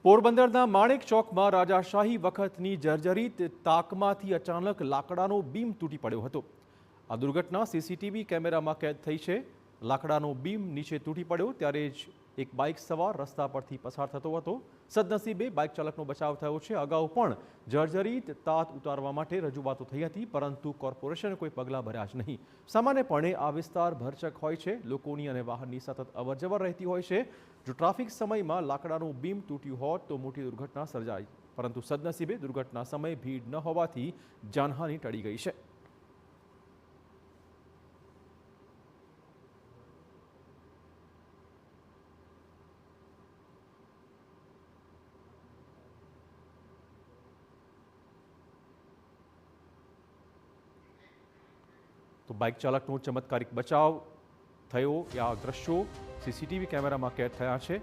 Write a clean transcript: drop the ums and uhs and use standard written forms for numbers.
પોરબંદરના માણેક ચોકમાં રાજાશાહી વખતની જર્જરિત તાકમાંથી અચાનક લાકડાનો બીમ તૂટી પડ્યો હતો। આ દુર્ઘટના સીસીટીવી કેમેરામાં કેદ થઈ છે। લાકડાનો બીમ નીચે તૂટી પડ્યો ત્યારે જ એક બાઇક સવાર રસ્તા પરથી પસાર થતો હતો। સદનસીબે બાઇક ચાલકનો બચાવ થયો છે। અગાઉ પણ જર્જરિત તાત ઉતારવા માટે રજૂઆતો થઈ હતી, પરંતુ કોર્પોરેશને કોઈ પગલાં ભર્યા જ નહીં। સામાન્યપણે આ વિસ્તાર ભરચક હોય છે, લોકોની અને વાહનની સતત અવરજવર રહેતી હોય છે। જો ટ્રાફિક સમયમાં લાકડાનું બીમ તૂટ્યું હોત તો મોટી દુર્ઘટના સર્જાઈ, પરંતુ સદનસીબે દુર્ઘટના સમયે ભીડ ન હોવાથી જાનહાનિ ટળી ગઈ છે। તો બાઇક ચાલકનો ચમત્કારિક બચાવ થયો, આ દ્રશ્યો સીસીટીવી કેમેરામાં કેદ થયા છે।